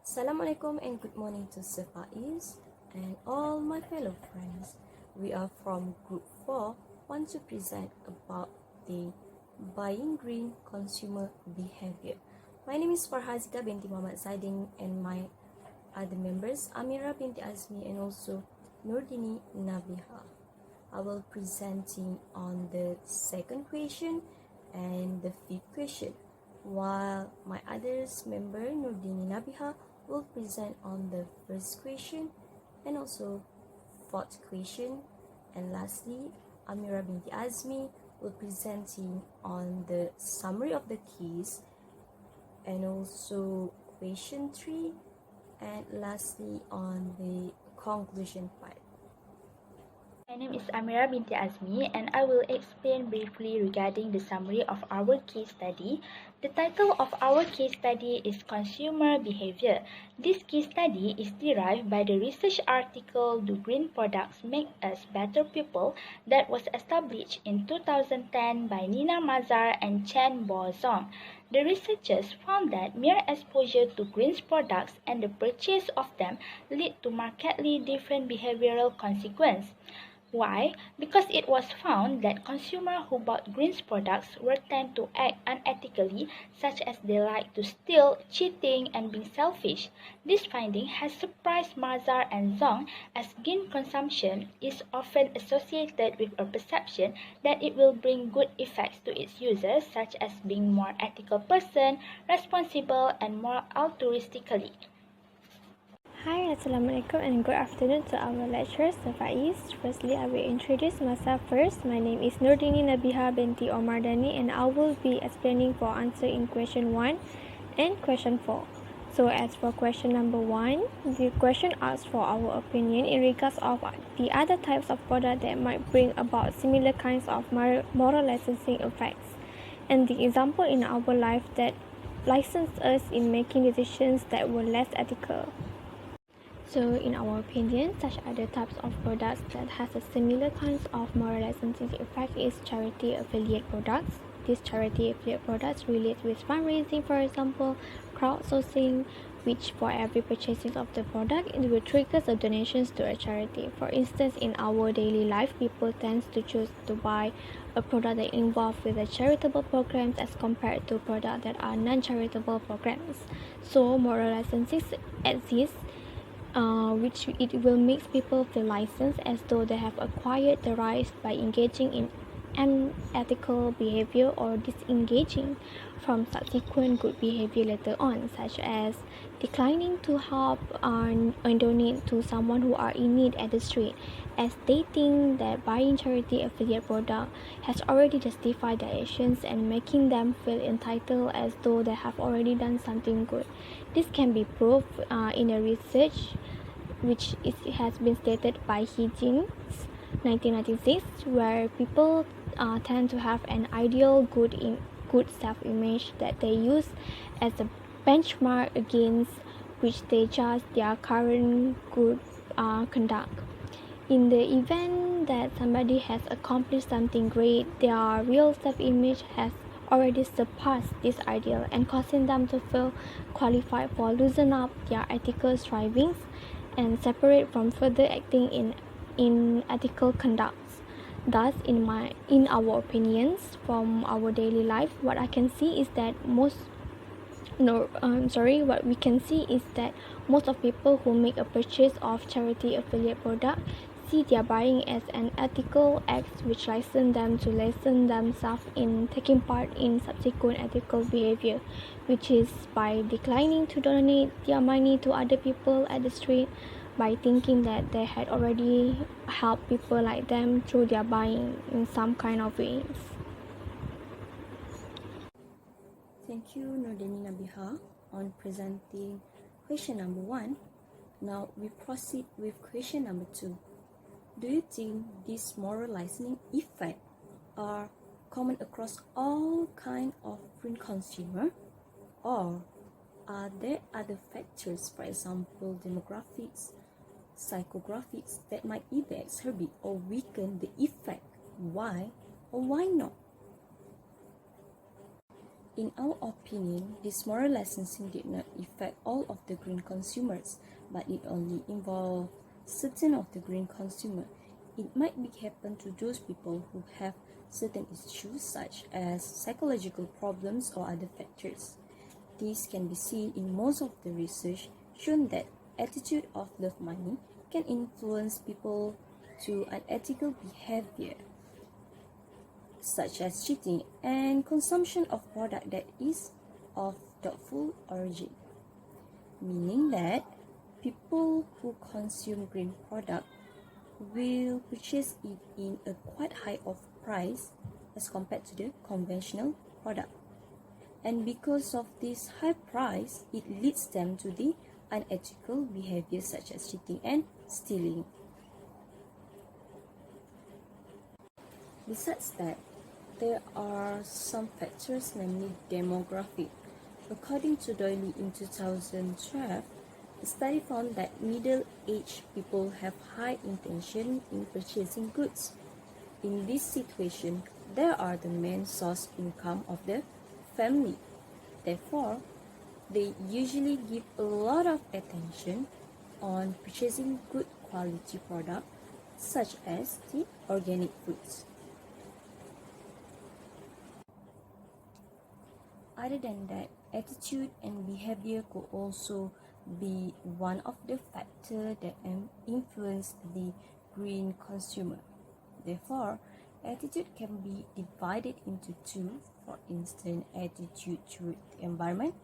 Assalamualaikum and good morning to Sefais and all my fellow friends. We are from Group 4, want to present about the buying green consumer behavior. My name is Farhazita binti Muhammad Zaidin and my other members Amira binti Azmi and also Nurdini Nabiha. I will presenting on the second question and the fifth question, while my others member Nurdini Nabiha will present on the first question and also fourth question, and lastly Amira binti Azmi will presenting on the summary of the keys and also question 3, and lastly on the conclusion part. My name is Amira binti Azmi and I will explain briefly regarding the summary of our case study. The title of our case study is Consumer Behavior. This case study is derived by the research article Do Green Products Make Us Better People that was established in 2010 by Nina Mazar and Chen Bo Zong. The researchers found that mere exposure to green products and the purchase of them lead to markedly different behavioral consequences. Why? Because it was found that consumers who bought green products were tend to act unethically, such as they like to steal, cheating, and being selfish. This finding has surprised Mazar and Zong, as green consumption is often associated with a perception that it will bring good effects to its users, such as being more ethical person, responsible, and more altruistically. Hi, Assalamualaikum and good afternoon to our lecturers, Sefais. Firstly, I will introduce myself first. My name is Nurdini Nabiha binti Omardani and I will be explaining for answer in question 1 and question 4. So as for question number 1, the question asks for our opinion in regards of the other types of product that might bring about similar kinds of moral licensing effects, and the example in our life that licensed us in making decisions that were less ethical. So in our opinion, such other types of products that has a similar kinds of moral licensing effect is charity affiliate products. These charity affiliate products relate with fundraising, for example, crowdsourcing, which for every purchasing of the product, it will trigger the donations to a charity. For instance, in our daily life, people tend to choose to buy a product that involves with the charitable programs as compared to products that are non-charitable programs. So moral licensing exists, which it will make people feel licensed as though they have acquired the rights by engaging in unethical behavior or disengaging from subsequent good behavior later on, such as declining to help and donate to someone who are in need at the street, as they think that buying charity affiliate product has already justified their actions and making them feel entitled as though they have already done something good. This can be proved in a research which has been stated by Higgins 1996, where people tend to have an ideal good self-image that they use as a benchmark against which they judge their current good conduct. In the event that somebody has accomplished something great, their real self-image has already surpassed this ideal and causing them to feel qualified for loosen up their ethical strivings and separate from further acting in ethical conducts. Thus, in our opinions from our daily life, what we can see is that most of people who make a purchase of charity affiliate product see their buying as an ethical act which license them to lessen themselves in taking part in subsequent ethical behavior, which is by declining to donate their money to other people at the street, by thinking that they had already helped people like them through their buying in some kind of ways. Thank you, Nurdini Nabiha, on presenting question number 1. Now we proceed with question number 2. Do you think these moral licensing effects are common across all kinds of green consumer, or are there other factors, for example demographics, psychographics, that might either exacerbate or weaken the effect? Why or why not? In our opinion, this moral licensing did not affect all of the green consumers, but it only involved certain of the green consumer. It might be happen to those people who have certain issues such as psychological problems or other factors. This can be seen in most of the research shown that attitude of love money can influence people to unethical behavior such as cheating and consumption of product that is of doubtful origin, meaning that people who consume green product will purchase it in a quite high of price as compared to the conventional product. And because of this high price, it leads them to the unethical behavior such as cheating and stealing. Besides that, there are some factors, namely demographic. According to Doyle in 2012, the study found that middle-aged people have high intention in purchasing goods. In this situation, they are the main source income of the family. Therefore, they usually give a lot of attention on purchasing good quality products such as the organic foods. Other than that, attitude and behavior could also be one of the factors that influence the green consumer. Therefore, attitude can be divided into two, for instance, attitude to the environment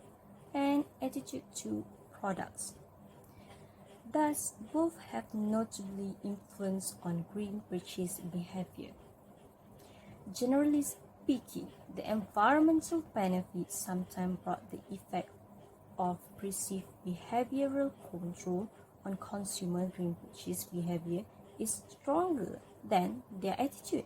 and attitude to products. Thus, both have notably influence on green purchase behavior. Generally speaking, the environmental benefits sometimes brought the effect of perceived behavioral control on consumer green purchase behavior is stronger than their attitude,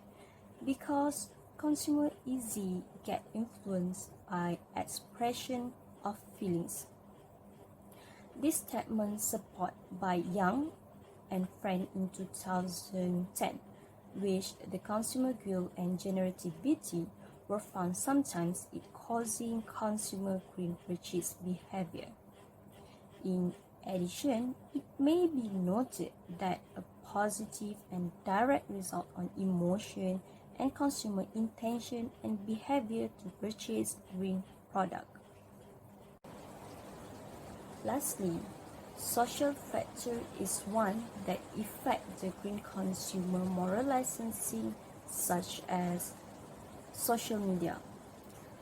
because consumers easily get influenced by expression of feelings. This statement supported by Young and Friend in 2010, which the consumer guilt and generativity were found sometimes it causing consumer green purchase behavior. In addition, it may be noted that a positive and direct result on emotion and consumer intention and behavior to purchase green product. Lastly, social factor is one that affect the green consumer moral licensing, such as social media.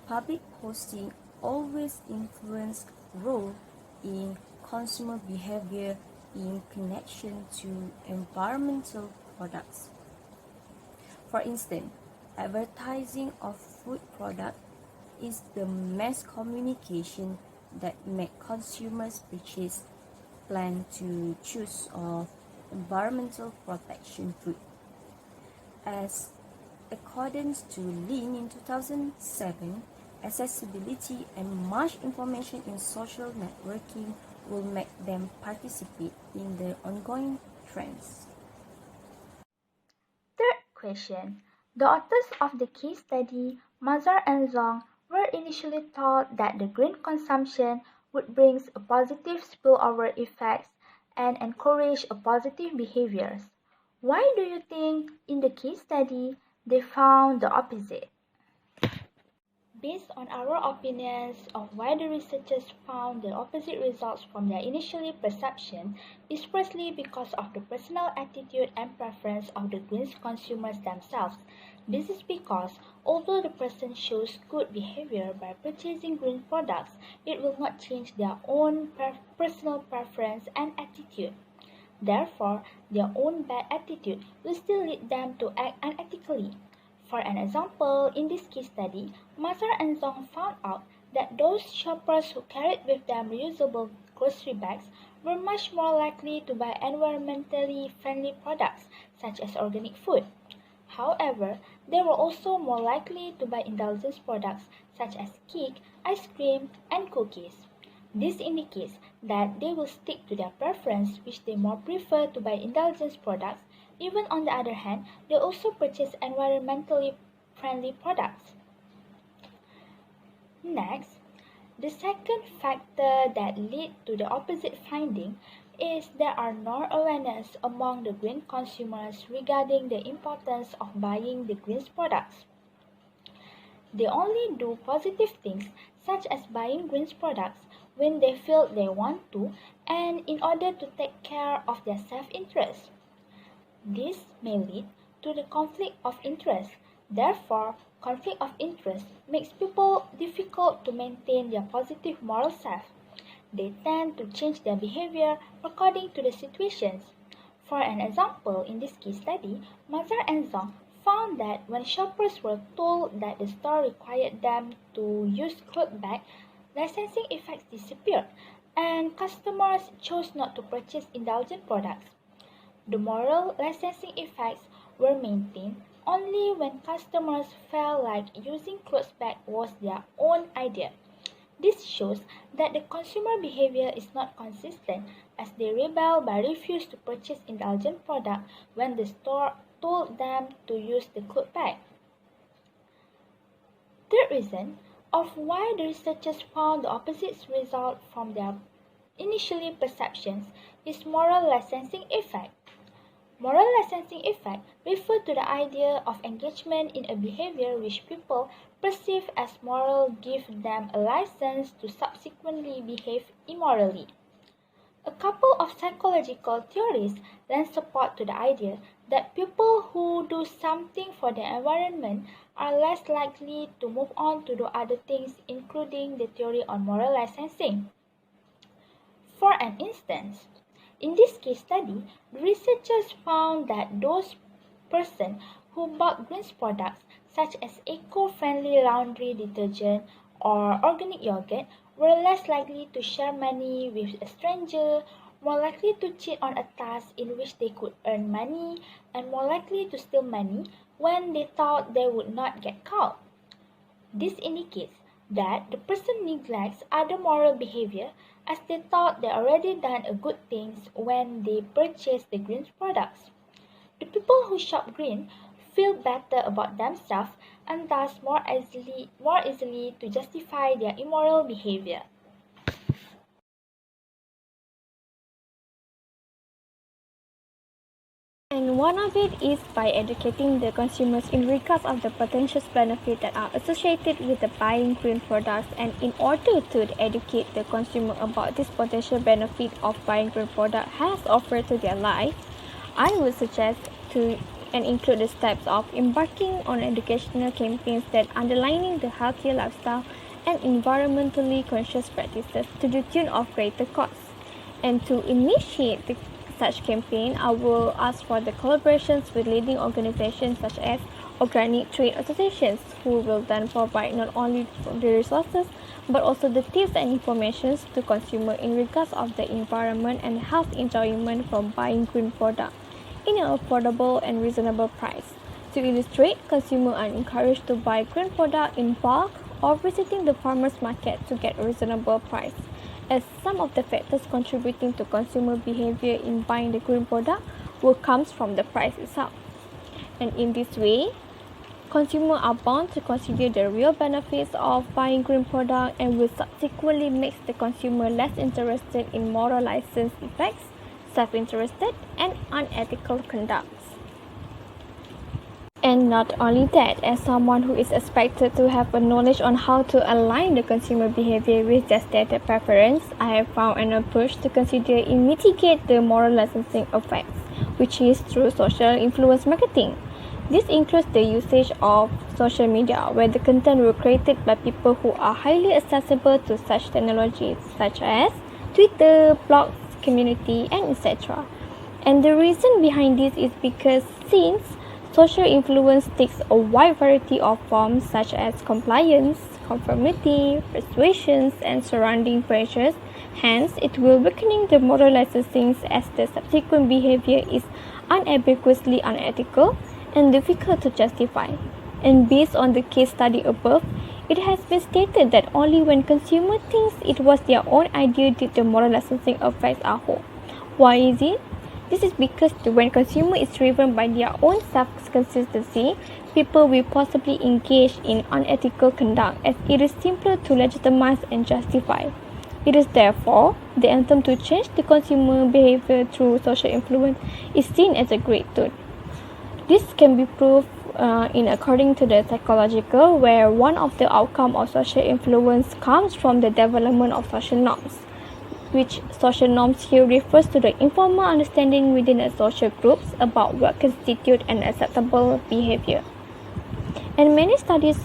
Public posting always influence role in consumer behavior in connection to environmental products. For instance, advertising of food product is the mass communication that make consumers purchase plan to choose of environmental protection food. As according to Lin in 2007, accessibility and much information in social networking will make them participate in the ongoing trends. Third question. The authors of the case study, Mazar and Zong, were initially thought that the green consumption would bring a positive spillover effects and encourage a positive behaviors. Why do you think in the case study they found the opposite? Based on our opinions of why the researchers found the opposite results from their initial perception is firstly because of the personal attitude and preference of the green consumers themselves. This is because although the person shows good behavior by purchasing green products, it will not change their own personal preference and attitude. Therefore, their own bad attitude will still lead them to act unethically. For an example, in this case study, Mazar and Zong found out that those shoppers who carried with them reusable grocery bags were much more likely to buy environmentally friendly products such as organic food. However, they were also more likely to buy indulgence products such as cake, ice cream, and cookies. This indicates that they will stick to their preference, which they more prefer to buy indulgence products. Even on the other hand, they also purchase environmentally friendly products. Next, the second factor that leads to the opposite finding is there are no awareness among the green consumers regarding the importance of buying the green products. They only do positive things such as buying green products when they feel they want to and in order to take care of their self-interest. This may lead to the conflict of interest. Therefore, conflict of interest makes people difficult to maintain their positive moral self. They tend to change their behavior according to the situations. For an example, in this case study, Mazar and Zong found that when shoppers were told that the store required them to use cloth bag, licensing effects disappeared and customers chose not to purchase indulgent products. The moral licensing effects were maintained only when customers felt like using cloth bag was their own idea. This shows that the consumer behavior is not consistent as they rebel by refuse to purchase indulgent product when the store told them to use the cloth bag. Third reason of why the researchers found the opposite result from their initially perceptions is moral licensing effect. Moral licensing effect refer to the idea of engagement in a behavior which people perceive as moral give them a license to subsequently behave immorally. A couple of psychological theories lend support to the idea that people who do something for the environment are less likely to move on to do other things, including the theory on moral licensing. For an instance, in this case study, the researchers found that those persons who bought green products such as eco-friendly laundry detergent or organic yogurt were less likely to share money with a stranger, more likely to cheat on a task in which they could earn money, and more likely to steal money when they thought they would not get caught. This indicates that the person neglects other moral behavior as they thought they already done a good things when they purchase the green products. The people who shop green feel better about themselves and thus more easily to justify their immoral behavior. And one of it is by educating the consumers in regards of the potential benefits that are associated with the buying green products. And in order to educate the consumer about this potential benefit of buying green product has offered to their life, I would suggest to and include the steps of embarking on educational campaigns that underlining the healthier lifestyle and environmentally conscious practices to the tune of greater costs. And to initiate such campaign, I will ask for the collaborations with leading organizations such as organic trade associations, who will then provide not only the resources but also the tips and information to consumers in regards of the environment and health enjoyment from buying green products in an affordable and reasonable price. To illustrate, consumers are encouraged to buy green products in bulk or visiting the farmers market to get a reasonable price, as some of the factors contributing to consumer behavior in buying the green product will come from the price itself. And in this way, consumers are bound to consider the real benefits of buying green product and will subsequently make the consumer less interested in moral license effects, self-interested, and unethical conducts. And not only that, as someone who is expected to have a knowledge on how to align the consumer behavior with their stated preference, I have found an approach to consider and mitigate the moral licensing effects, which is through social influence marketing. This includes the usage of social media, where the content were created by people who are highly accessible to such technologies, such as Twitter, blogs, community, and etc. And the reason behind this is because since social influence takes a wide variety of forms such as compliance, conformity, persuasions, and surrounding pressures, hence it will weakening the moral licensing as the subsequent behavior is unambiguously unethical and difficult to justify. And based on the case study above, it has been stated that only when consumer thinks it was their own idea did the moral licensing effects are whole. Why is it? This is because when consumer is driven by their own self-consistency, people will possibly engage in unethical conduct as it is simpler to legitimize and justify. It is therefore the attempt to change the consumer behavior through social influence is seen as a great tool. This can be proved in according to the psychological, where one of the outcome of social influence comes from the development of social norms, which social norms here refers to the informal understanding within a social groups about what constitutes an acceptable behavior. And many studies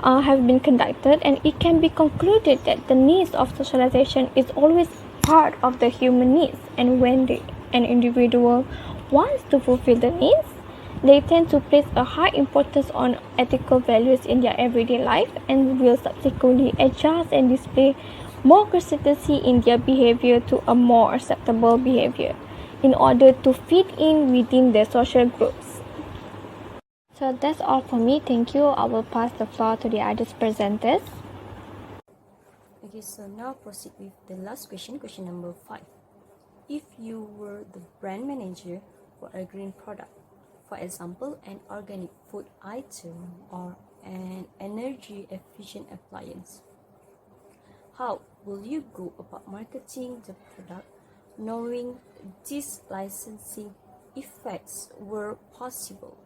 have been conducted, and it can be concluded that the needs of socialization is always part of the human needs, and when an individual wants to fulfill the needs, they tend to place a high importance on ethical values in their everyday life and will subsequently adjust and display more consistency in their behavior to a more acceptable behavior in order to fit in within the social groups. So that's all for me. Thank you. I will pass the floor to the other presenters. Okay, so now proceed with the last question, question number 5. If you were the brand manager for a green product, for example, an organic food item or an energy efficient appliance, how will you go about marketing the product knowing these licensing effects were possible?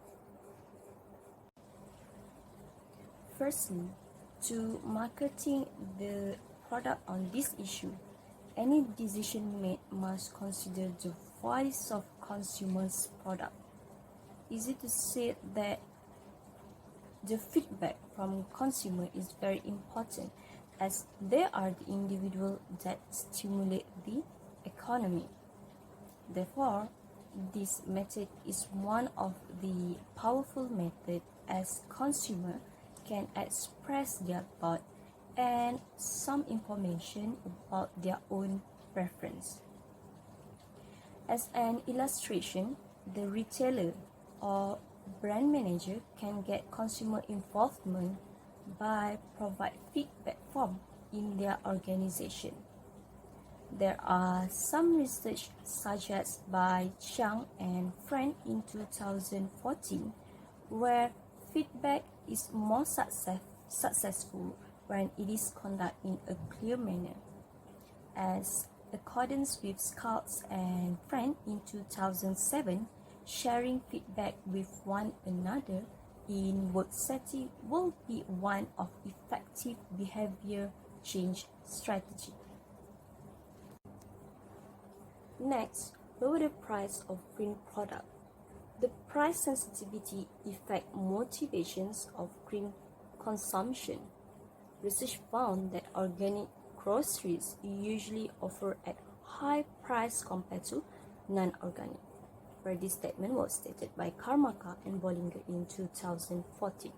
Firstly, to marketing the product on this issue, any decision made must consider the voice of consumers' product. Easy to say that the feedback from consumer is very important, as they are the individual that stimulate the economy. Therefore, this method is one of the powerful method, as consumer can express their thought and some information about their own preference. As an illustration, the retailer or brand manager can get consumer involvement by provide feedback form in their organization. There are some research suggested by Chiang and friend in 2014 where feedback is more successful when it is conducted in a clear manner. As accordance with Scouts and friend in 2007, sharing feedback with one another in work setting will be one of effective behavior change strategy. Next, lower the price of green product. The price sensitivity affect motivations of green consumption. Research found that organic groceries usually offer at high price compared to non-organic, where this statement was stated by Karmaka and Bollinger in 2014.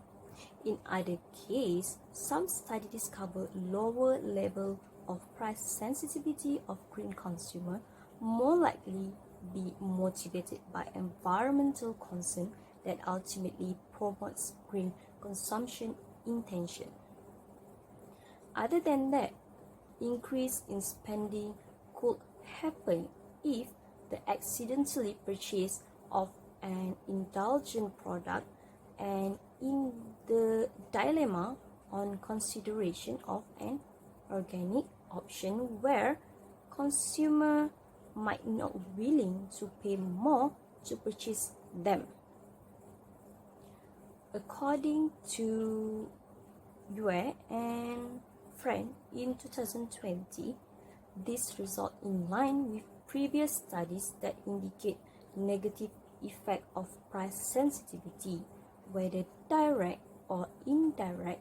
In other case, some studies discover lower level of price sensitivity of green consumer more likely be motivated by environmental concern that ultimately promotes green consumption intention. Other than that, increase in spending could happen if the accidentally purchase of an indulgent product and in the dilemma on consideration of an organic option where consumer might not willing to pay more to purchase them. According to Yue and friend in 2020, this result in line with previous studies that indicate negative effect of price sensitivity, whether direct or indirect,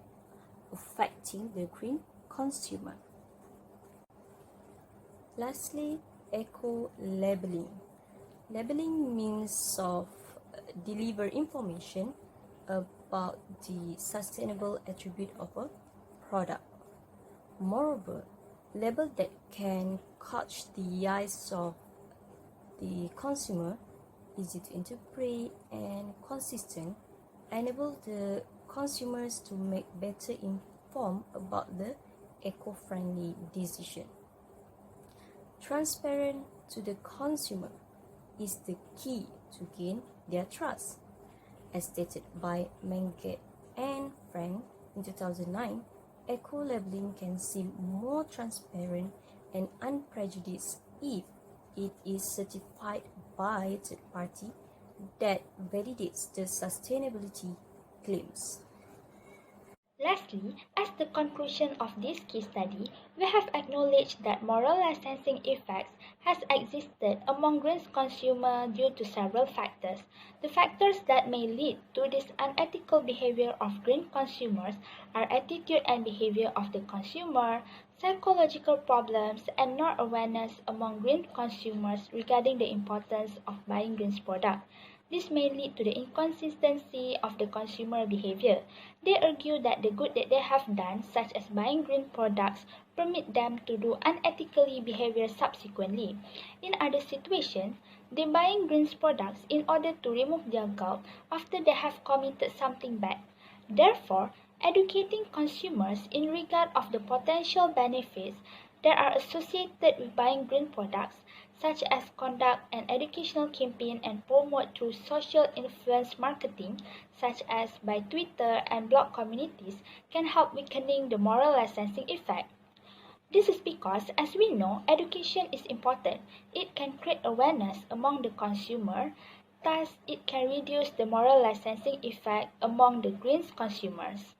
affecting the green consumer. Lastly, eco-labeling. Labeling means of deliver information about the sustainable attribute of a product. Moreover, label that can catch the eyes of the consumer, easy to interpret and consistent, enable the consumers to make better informed about the eco-friendly decision. Transparent to the consumer, is the key to gain their trust. As stated by Mengett and Frank in 2009, eco-labeling can seem more transparent and unprejudiced if it is certified by a third party that validates the sustainability claims. Lastly, as the conclusion of this case study, we have acknowledged that moral licensing effects has existed among green consumers due to several factors. The factors that may lead to this unethical behavior of green consumers are attitude and behavior of the consumer, psychological problems, and non-awareness among green consumers regarding the importance of buying green products. This may lead to the inconsistency of the consumer behavior. They argue that the good that they have done, such as buying green products, permit them to do unethically behavior subsequently. In other situations, they buying green products in order to remove their guilt after they have committed something bad. Therefore, educating consumers in regard of the potential benefits that are associated with buying green products, such as conduct an educational campaign and promote through social influence marketing, such as by Twitter and blog communities, can help weakening the moral licensing effect. This is because, as we know, education is important. It can create awareness among the consumer, thus it can reduce the moral licensing effect among the green consumers.